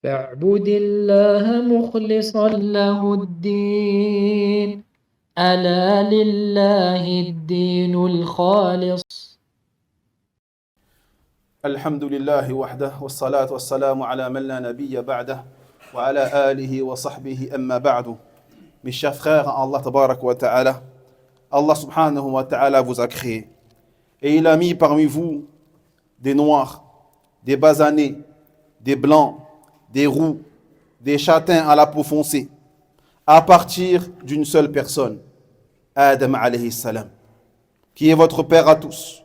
فاعبد الله مخلصا له الدين ألا لله الدين الخالص. الحمد لله وحده والصلاة والسلام على من لا نبي بعده وعلى آله وصحبه أما بعد. Mes chers frères, Allah tabarak wa ta'ala, Allah subhanahu wa ta'ala vous a créé. Et il a mis parmi vous des noirs, des basanés, des blancs, des roux, des châtains à la peau foncée, à partir d'une seule personne, Adam alayhi salam, qui est votre père à tous.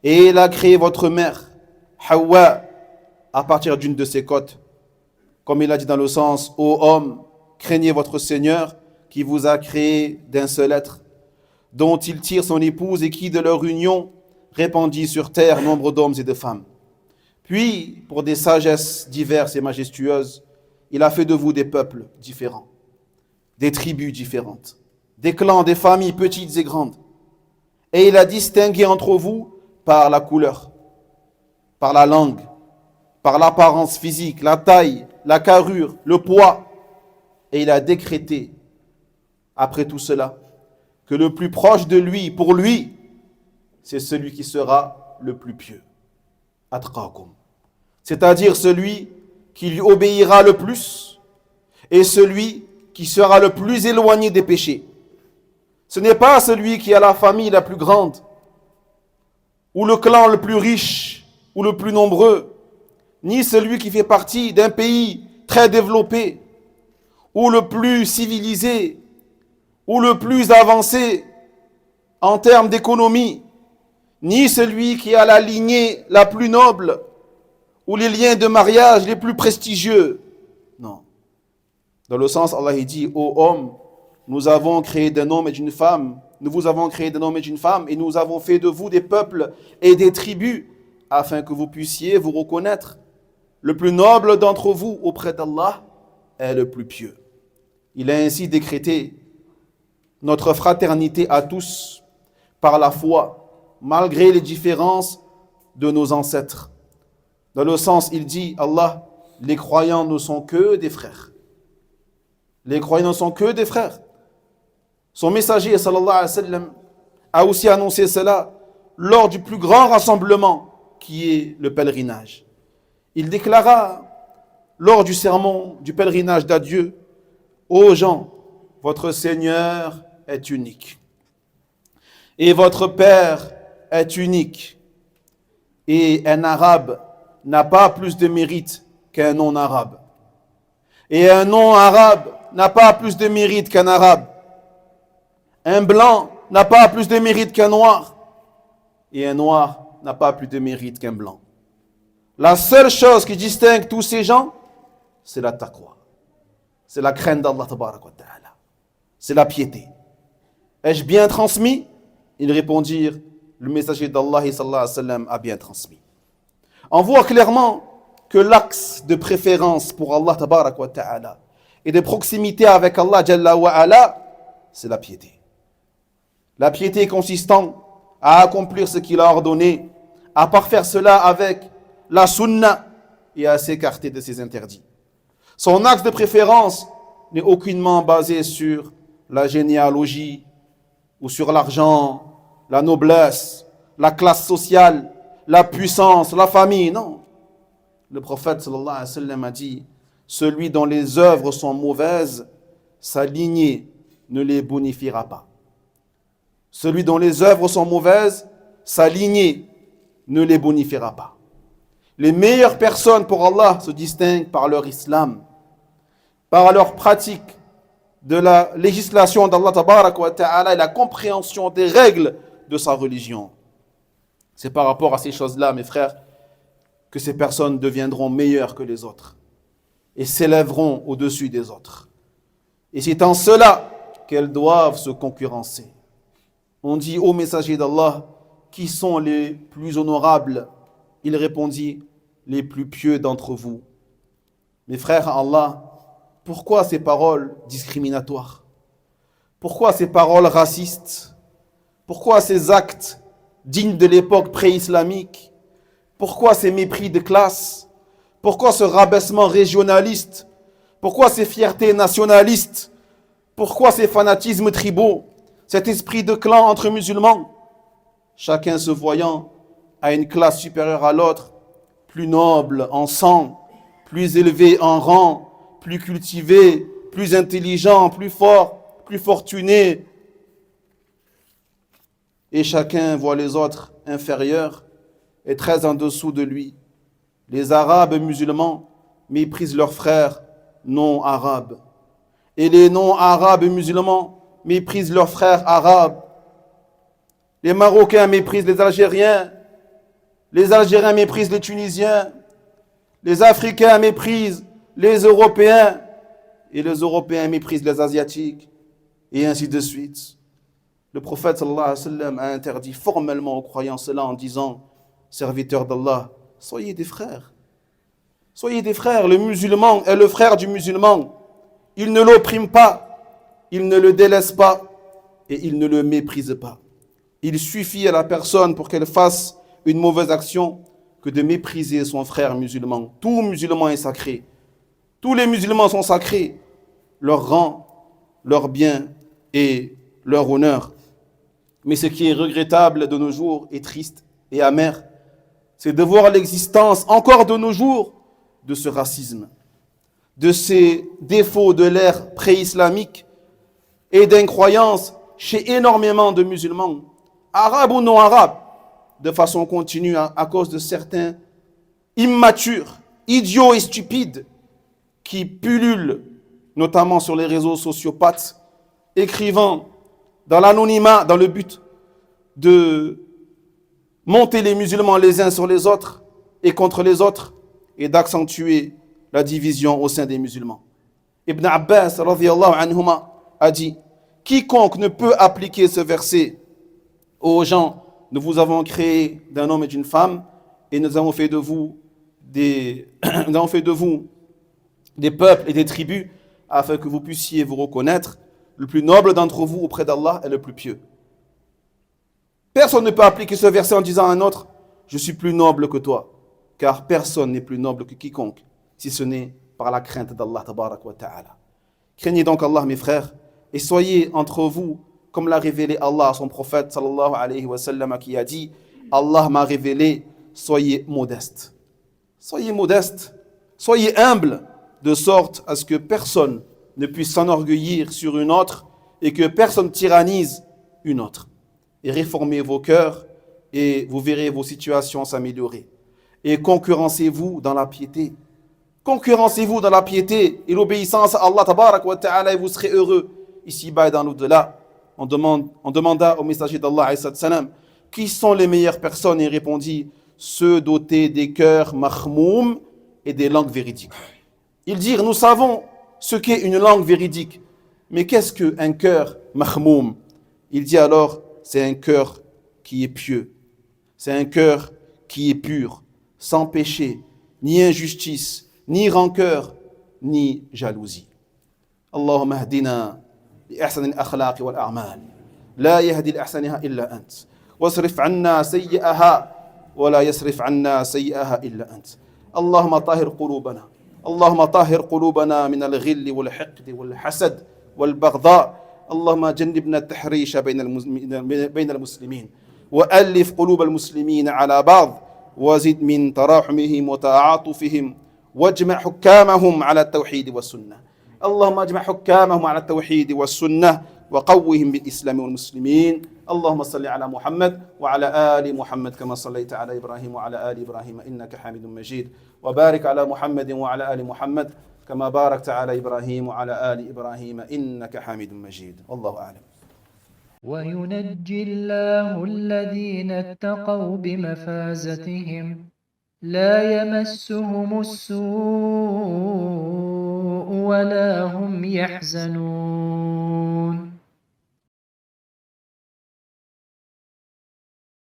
Et il a créé votre mère, Hawa, à partir d'une de ses côtes. Comme il a dit dans le sens, ô homme, craignez votre Seigneur qui vous a créé d'un seul être, dont il tire son épouse et qui de leur union répandit sur terre nombre d'hommes et de femmes. Puis, pour des sagesses diverses et majestueuses, il a fait de vous des peuples différents, des tribus différentes, des clans, des familles petites et grandes. Et il a distingué entre vous par la couleur, par la langue, par l'apparence physique, la taille, la carrure, le poids. Et il a décrété, après tout cela, que le plus proche de lui, pour lui, c'est celui qui sera le plus pieux. Atqakum. C'est-à-dire celui qui lui obéira le plus et celui qui sera le plus éloigné des péchés. Ce n'est pas celui qui a la famille la plus grande, ou le clan le plus riche, ou le plus nombreux, ni celui qui fait partie d'un pays très développé, ou le plus civilisé, ou le plus avancé en termes d'économie, ni celui qui a la lignée la plus noble, ou les liens de mariage les plus prestigieux. Non. Dans le sens, Allah dit, ô homme, nous avons créé d'un homme et d'une femme, nous vous avons créé d'un homme et d'une femme, et nous avons fait de vous des peuples et des tribus, afin que vous puissiez vous reconnaître. Le plus noble d'entre vous auprès d'Allah est le plus pieux. Il a ainsi décrété notre fraternité à tous par la foi, malgré les différences de nos ancêtres. Dans le sens, il dit, Allah, les croyants ne sont que des frères. Les croyants ne sont que des frères. Son messager, sallallahu alayhi wa sallam, a aussi annoncé cela lors du plus grand rassemblement qui est le pèlerinage. Il déclara lors du sermon du pèlerinage d'adieu, ô gens, votre Seigneur est unique. Et votre Père est unique. Et un arabe n'a pas plus de mérite qu'un non-arabe. Et un non-arabe n'a pas plus de mérite qu'un arabe. Un blanc n'a pas plus de mérite qu'un noir. Et un noir n'a pas plus de mérite qu'un blanc. La seule chose qui distingue tous ces gens, c'est la taqwa. C'est la crainte d'Allah tabarak wa ta'ala. C'est la piété. Ai-je bien transmis? Ils répondirent, le messager d'Allah sallallahu alayhi wa sallam a bien transmis. On voit clairement que l'axe de préférence pour Allah tabarak wa ta'ala et de proximité avec Allah jalla wa ala, c'est la piété. La piété consistant à accomplir ce qu'il a ordonné, à parfaire cela avec la sunna et à s'écarter de ses interdits. Son axe de préférence n'est aucunement basé sur la généalogie ou sur l'argent, la noblesse, la classe sociale, la puissance, la famille, non. Le prophète sallallahu alayhi wa sallam a dit, celui dont les œuvres sont mauvaises, sa lignée ne les bonifiera pas. Celui dont les œuvres sont mauvaises, sa lignée ne les bonifiera pas. Les meilleures personnes pour Allah se distinguent par leur islam, par leur pratique de la législation d'Allah tabarak wa ta'ala et la compréhension des règles de sa religion. C'est par rapport à ces choses-là, mes frères, que ces personnes deviendront meilleures que les autres et s'élèveront au-dessus des autres. Et c'est en cela qu'elles doivent se concurrencer. On dit au messager d'Allah, qui sont les plus honorables? Il répondit, les plus pieux d'entre vous. Mes frères, Allah, pourquoi ces paroles discriminatoires? Pourquoi ces paroles racistes? Pourquoi ces actes dignes de l'époque pré-islamique? Pourquoi ces mépris de classe? Pourquoi ce rabaissement régionaliste? Pourquoi ces fiertés nationalistes? Pourquoi ces fanatismes tribaux? Cet esprit de clan entre musulmans? Chacun se voyant à une classe supérieure à l'autre, plus noble en sang, plus élevé en rang, plus cultivé, plus intelligent, plus fort, plus fortuné. Et chacun voit les autres inférieurs et très en dessous de lui. Les Arabes musulmans méprisent leurs frères non-arabes. Et les non-arabes musulmans méprisent leurs frères arabes. Les Marocains méprisent les Algériens. Les Algériens méprisent les Tunisiens. Les Africains méprisent les Européens. Et les Européens méprisent les Asiatiques. Et ainsi de suite. Le prophète sallallahu alayhi wa sallam a interdit formellement aux croyants cela en disant, serviteurs d'Allah, soyez des frères. Soyez des frères. Le musulman est le frère du musulman. Il ne l'opprime pas, il ne le délaisse pas et il ne le méprise pas. Il suffit à la personne pour qu'elle fasse une mauvaise action que de mépriser son frère musulman. Tout musulman est sacré. Tous les musulmans sont sacrés. Leur rang, leur bien et leur honneur. Mais ce qui est regrettable de nos jours et triste et amer, c'est de voir l'existence encore de nos jours de ce racisme, de ces défauts de l'ère pré-islamique et d'incroyance chez énormément de musulmans, arabes ou non arabes, de façon continue à cause de certains immatures, idiots et stupides qui pullulent, notamment sur les réseaux sociopathes, écrivant dans l'anonymat, dans le but de monter les musulmans les uns sur les autres et contre les autres et d'accentuer la division au sein des musulmans. Ibn Abbas radhiyallahu anhuma a dit, quiconque ne peut appliquer ce verset aux gens, nous vous avons créé d'un homme et d'une femme et nous avons fait de vous des peuples et des tribus afin que vous puissiez vous reconnaître. Le plus noble d'entre vous auprès d'Allah est le plus pieux. Personne ne peut appliquer ce verset en disant à un autre, je suis plus noble que toi, car personne n'est plus noble que quiconque, si ce n'est par la crainte d'Allah tabarak wa ta'ala. Craignez donc Allah, mes frères, et soyez entre vous, comme l'a révélé Allah à son prophète sallallahu alayhi wa sallam, qui a dit, Allah m'a révélé, soyez modestes. Soyez modestes, soyez humbles, de sorte à ce que personne ne puisse s'enorgueillir sur une autre et que personne tyrannise une autre. Et réformez vos cœurs et vous verrez vos situations s'améliorer. Et concurrencez-vous dans la piété. Concurrencez-vous dans la piété et l'obéissance à Allah tabarak wa ta'ala et vous serez heureux ici-bas et dans l'au-delà. On demanda au messager d'Allah alayhi salam, qui sont les meilleures personnes? Et il répondit, ceux dotés des cœurs mahmoum et des langues véridiques. Ils dirent, nous savons ce qu'est une langue véridique. Mais qu'est-ce qu'un cœur mahmoum? Il dit alors, c'est un cœur qui est pieux. C'est un cœur qui est pur, sans péché, ni injustice, ni rancœur, ni jalousie. Allahumma hdina bi ahsan al-akhlaq wal a'mal. La yahdi al-ahsanaha illa ant. Wasrif 'anna sayyi'aha wa la yasrif 'anna sayyi'aha illa ant. Allahumma tahhir qulubana. اللهم طهر قلوبنا من الغل والحقد والحسد والبغضاء اللهم جنبنا التحريش بين المسلمين وألف قلوب المسلمين على بعض وزد من تراحمهم وتعاطفهم واجمع حكامهم على التوحيد والسنة اللهم اجمع حكامهم على التوحيد والسنة وقوهم بالإسلام والمسلمين اللهم صل على محمد وعلى آل محمد كما صليت على إبراهيم وعلى آل إبراهيم إنك حميد مجيد وبارك على محمد وعلى آل محمد كما باركت على إبراهيم وعلى آل إبراهيم إنك حميد مجيد والله أعلم. وينجي الله الذين اتقوا بمفازتهم لا يمسهم السوء ولا هم يحزنون.